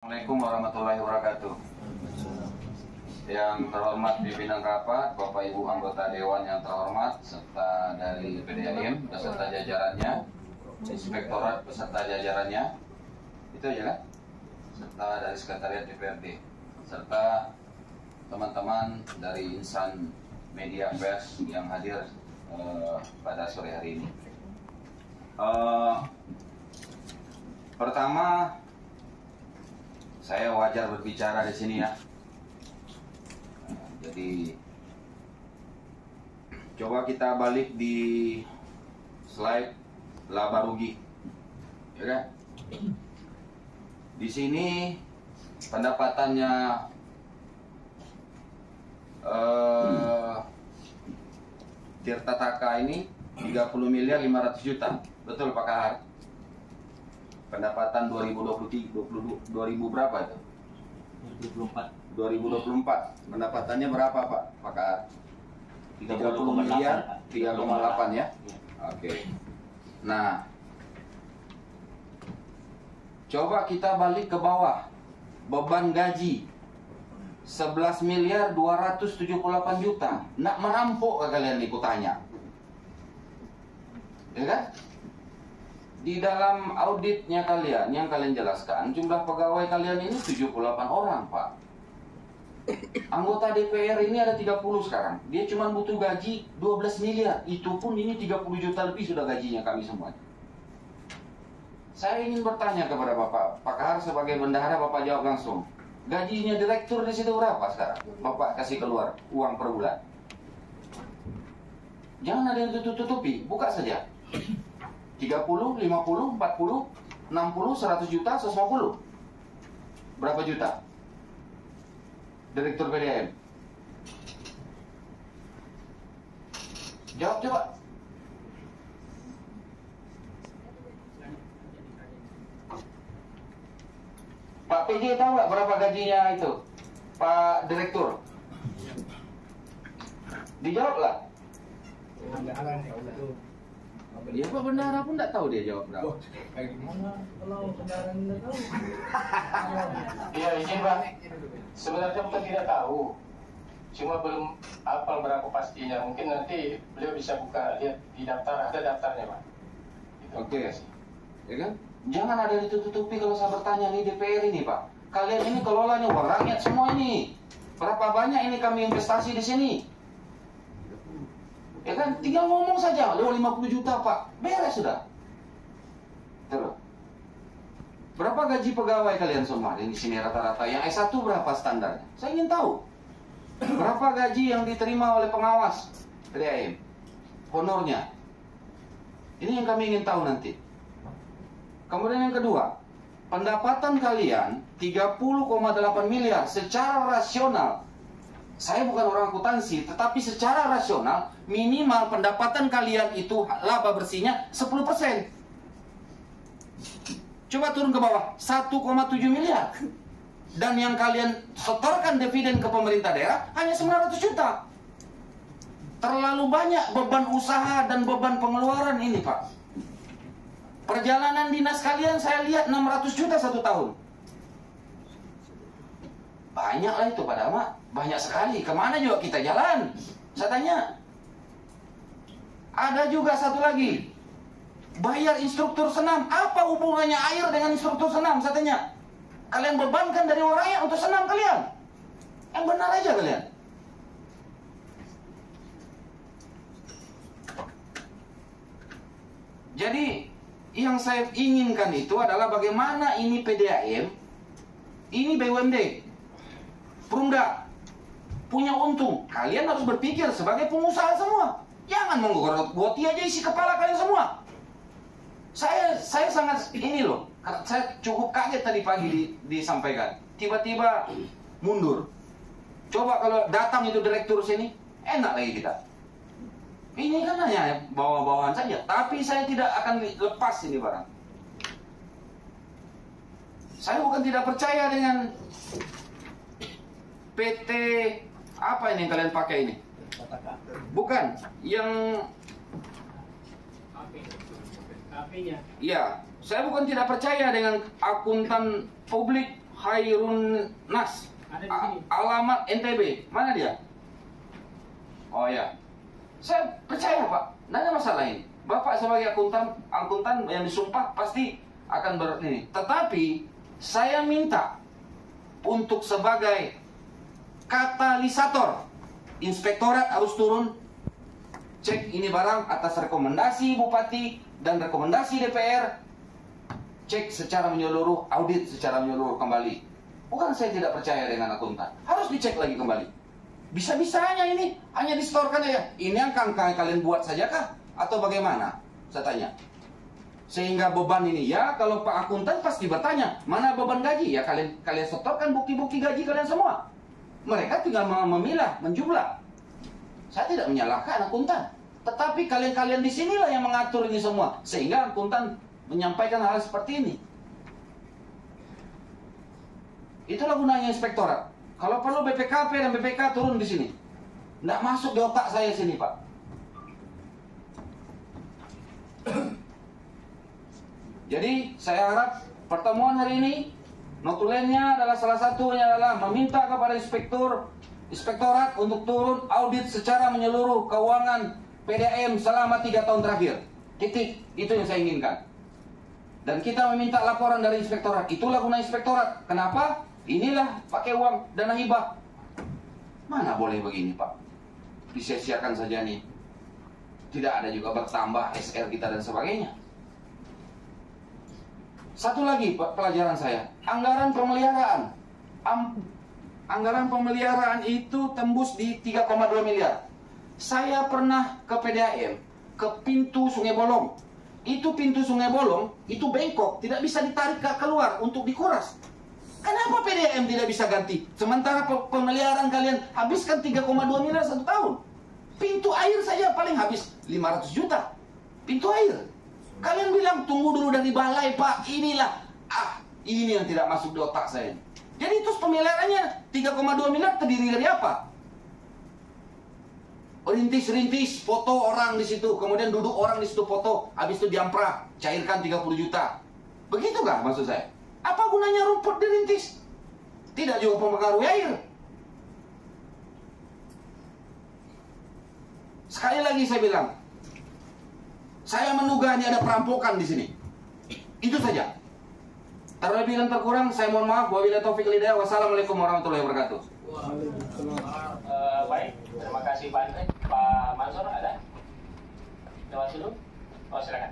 Assalamualaikum warahmatullahi wabarakatuh. Yang terhormat pimpinan rapat, Bapak Ibu anggota Dewan yang terhormat, serta dari PDAM beserta jajarannya, Inspektorat beserta jajarannya, itu aja kan? Serta dari Sekretariat DPRD, serta teman-teman dari insan media pers yang hadir pada sore hari ini. Pertama, saya wajar berbicara di sini ya. Jadi coba kita balik di slide laba rugi, ya kan? Di sini pendapatannya Tirta Taka ini 30 miliar 500 juta, betul Pak Kahar? Pendapatan 2020 berapa itu? 2024 pendapatannya berapa Pak Kahar? 30 miliar 3,8 ya? Oke. Nah, coba kita balik ke bawah. Beban gaji 11 miliar 278 juta. Nak merampok ke kalian nih, kutanya. Ya kan? Di dalam auditnya kalian, yang kalian jelaskan, jumlah pegawai kalian ini 78 orang, Pak. Anggota DPR ini ada 30 sekarang. Dia cuma butuh gaji 12 miliar. Itu pun ini 30 juta lebih sudah gajinya kami semua. Saya ingin bertanya kepada Bapak, Pak Kahar sebagai bendahara, Bapak jawab langsung. Gajinya direktur di situ berapa sekarang? Bapak kasih keluar uang per bulan. Jangan ada yang tutup-tutupi, buka saja. 30, 50, 40, 60, 100 juta, 150. Berapa juta? Direktur PDAM. Jawab coba. Pak PJ tahu nggak berapa gajinya itu? Pak Direktur? Dijawablah. Ya Pak Bendahara pun tidak tahu dia jawab berapa. Kalau kendaraan tidak tahu. Iya izin Pak. Sebenarnya bukan tidak tahu, cuma belum hafal berapa pastinya. Mungkin nanti beliau bisa buka lihat di daftar, ada daftarnya Pak. Oke. Ya kan? Jangan ada ditutupi kalau saya bertanya nih DPR ini Pak. Kalian ini kelolanya uang rakyat semua ini. Berapa banyak ini kami investasi di sini? Ya kan, tinggal ngomong saja, lewat 50 juta Pak, beres sudah. Terus, berapa gaji pegawai kalian semua di sini rata-rata? Yang S1 berapa standarnya? Saya ingin tahu. Berapa gaji yang diterima oleh pengawas PDAM? Honornya. Ini yang kami ingin tahu nanti. Kemudian yang kedua, pendapatan kalian 30,8 miliar secara rasional. Saya bukan orang akuntansi, tetapi secara rasional minimal pendapatan kalian itu laba bersihnya 10%. Coba turun ke bawah, 1,7 miliar. Dan yang kalian setorkan dividen ke pemerintah daerah hanya 900 juta. Terlalu banyak beban usaha dan beban pengeluaran ini, Pak. Perjalanan dinas kalian saya lihat 600 juta satu tahun. Banyak lah itu pada Mak, banyak sekali. Kemana juga kita jalan? Saya tanya. Ada juga satu lagi, bayar instruktur senam. Apa hubungannya air dengan instruktur senam? Saya tanya. Kalian bebankan dari orangnya untuk senam kalian. Yang benar aja kalian. Jadi yang saya inginkan itu adalah bagaimana ini PDAM, ini BUMD, Perumda punya untung. Kalian harus berpikir sebagai pengusaha semua. Jangan menggeroti aja isi kepala kalian semua. Saya sangat ini loh. Saya cukup kaget tadi pagi disampaikan. Tiba-tiba mundur. Coba kalau datang itu direktur sini, enak lagi kita. Ini kan hanya bawa-bawaan saja. Tapi saya tidak akan lepas ini barang. Saya bukan tidak percaya dengan PT apa ini yang kalian pakai ini? Bukan, yang HP-nya. ya, saya bukan tidak percaya dengan akuntan publik Khairun Nas. Ada di sini. Alamat NTB. Mana dia? Oh ya. Saya percaya Pak, tidak ada masalah ini. Bapak sebagai akuntan yang disumpah pasti akan ini. Tetapi saya minta untuk sebagai katalisator, inspektorat harus turun, cek ini barang atas rekomendasi Bupati dan rekomendasi DPR, cek secara menyeluruh, audit secara menyeluruh kembali. Bukan saya tidak percaya dengan akuntan, harus dicek lagi kembali. Bisa-bisanya ini hanya distorkan aja. Ini yang kalian buat saja kah? Atau bagaimana? Saya tanya. Sehingga beban ini, ya kalau Pak Akuntan pasti bertanya, mana beban gaji? Ya kalian setorkan bukti-bukti gaji kalian semua. Mereka tinggal memilah, menjumlah. Saya tidak menyalahkan akuntan. Tetapi kalian-kalian di sinilah yang mengatur ini semua. Sehingga akuntan menyampaikan hal seperti ini. Itulah gunanya inspektorat. Kalau perlu BPKP dan BPK turun di sini. Nggak masuk di otak saya sini, Pak. Jadi saya harap pertemuan hari ini notulennya adalah salah satunya adalah meminta kepada inspektorat untuk turun audit secara menyeluruh keuangan PDAM selama 3 tahun terakhir. Titik. Itu yang saya inginkan. Dan kita meminta laporan dari inspektorat. Itulah guna inspektorat. Kenapa? Inilah pakai uang dana hibah. Mana boleh begini, Pak? Disia-siakan saja nih. Tidak ada juga bertambah SR kita dan sebagainya. Satu lagi pelajaran saya, anggaran pemeliharaan. Anggaran pemeliharaan itu tembus di 3,2 miliar. Saya pernah ke PDAM, ke pintu Sungai Bolong. Itu pintu Sungai Bolong, itu bengkok, tidak bisa ditarik keluar untuk dikuras. Kenapa PDAM tidak bisa ganti? Sementara pemeliharaan kalian habiskan 3,2 miliar 1 tahun. Pintu air saja paling habis 500 juta. Pintu air. Kalian bilang tunggu dulu dari balai, Pak. Inilah. Ini yang tidak masuk di otak saya. Jadi itu pemeliharaannya 3,2 miliar terdiri dari apa? Rintis-rintis, foto orang di situ, kemudian duduk orang di situ foto, habis itu diamprah, cairkan 30 juta. Begitu nggak maksud saya? Apa gunanya rumput dirintis? Tidak juga mempengaruhi air. Sekali lagi saya bilang, saya menduga ini ada perampokan di sini. Itu saja. Terlebih dan terkurang, saya mohon maaf. Wabillahi taufiq wal hidayah. Wassalamualaikum warahmatullahi wabarakatuh. Baik, terima kasih Pak Andre. Pak Mansur ada? Jawab dulu. Oh, silakan.